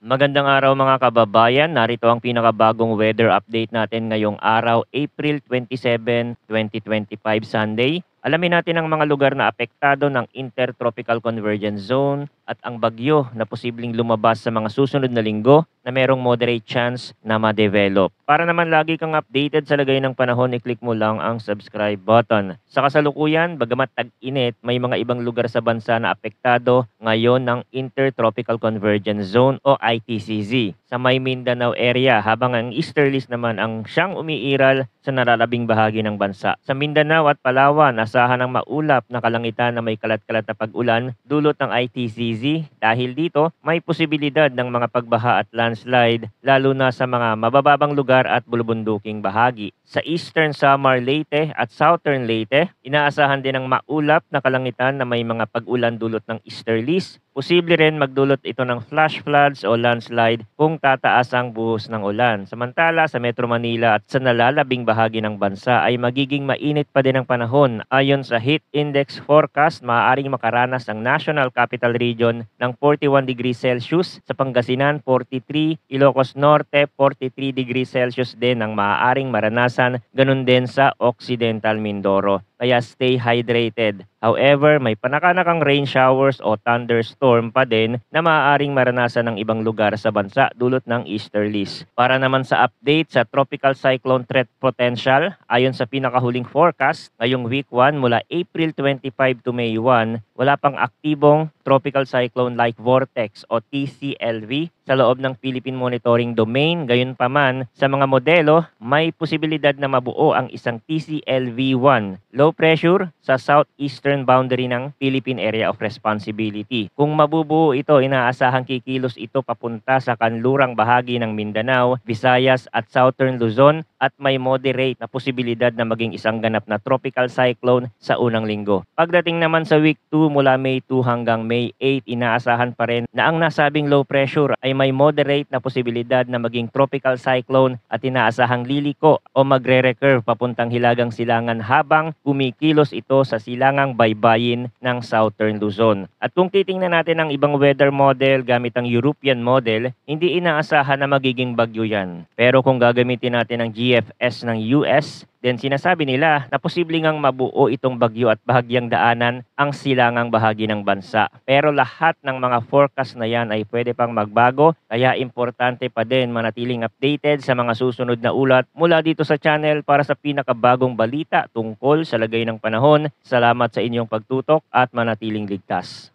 Magandang araw mga kababayan. Narito ang pinakabagong weather update natin ngayong araw, April 27, 2025, Sunday. Alamin natin ang mga lugar na apektado ng Intertropical Convergence Zone at ang bagyo na posibleng lumabas sa mga susunod na linggo na merong moderate chance na ma-develop. Para naman lagi kang updated sa lagay ng panahon, i-click mo lang ang subscribe button. Sa kasalukuyan, bagamat tag-init, may mga ibang lugar sa bansa na apektado ngayon ng Intertropical Convergence Zone o ITCZ sa may Mindanao area, habang ang easterlies naman ang siyang umiiral sa nalalabing bahagi ng bansa. Sa Mindanao at Palawan, asahan ng maulap na kalangitan na may kalat-kalat na pag-ulan dulot ng ITCZ. Dahil dito, may posibilidad ng mga pagbaha at landslide lalo na sa mga mabababang lugar at bulubunduking bahagi. Sa Eastern Samar, Leyte at Southern Leyte, inaasahan din ng maulap na kalangitan na may mga pag-ulan dulot ng easterlies. Posible rin magdulot ito ng flash floods o landslide kung tataas ang buhos ng ulan. Samantala, sa Metro Manila at sa nalalabing bahagi ng bansa ay magiging mainit pa din ang panahon. Ayon sa heat index forecast, maaaring makaranas ang National Capital Region ng 41 degrees Celsius, sa Pangasinan 43, Ilocos Norte 43 degrees Celsius din ang maaaring maranasan, ganun din sa Occidental Mindoro. Kaya stay hydrated. However, may panakanakang rain showers o thunderstorm pa din na maaaring maranasan ng ibang lugar sa bansa dulot ng easterlies. Para naman sa update sa tropical cyclone threat potential, ayon sa pinakahuling forecast, ngayong week 1 mula April 25 to May 1, wala pang aktibong tropical cyclone-like vortex o TCLV sa loob ng Philippine Monitoring Domain. Gayunpaman, sa mga modelo, may posibilidad na mabuo ang isang TCLV-1 low pressure sa southeastern boundary ng Philippine Area of Responsibility. Kung mabubuo ito, inaasahang kikilos ito papunta sa kanlurang bahagi ng Mindanao, Visayas at Southern Luzon at may moderate na posibilidad na maging isang ganap na tropical cyclone sa unang linggo. Pagdating naman sa week 2 mula May 2 hanggang May 8, inaasahan pa rin na ang nasabing low pressure ay may moderate na posibilidad na maging tropical cyclone at inaasahang liliko o magre-recurve papuntang Hilagang Silangan habang kumikilos ito sa silangang baybayin ng Southern Luzon. At kung titingnan natin ang ibang weather model gamit ang European model, hindi inaasahan na magiging bagyo yan. Pero kung gagamitin natin ang GFS ng US, then sinasabi nila na posibleng ngang mabuo itong bagyo at bahagyang daanan ang silangang bahagi ng bansa. Pero lahat ng mga forecast na yan ay pwede pang magbago, kaya importante pa din manatiling updated sa mga susunod na ulat mula dito sa channel para sa pinakabagong balita tungkol sa lagay ng panahon. Salamat sa inyong pagtutok at manatiling ligtas.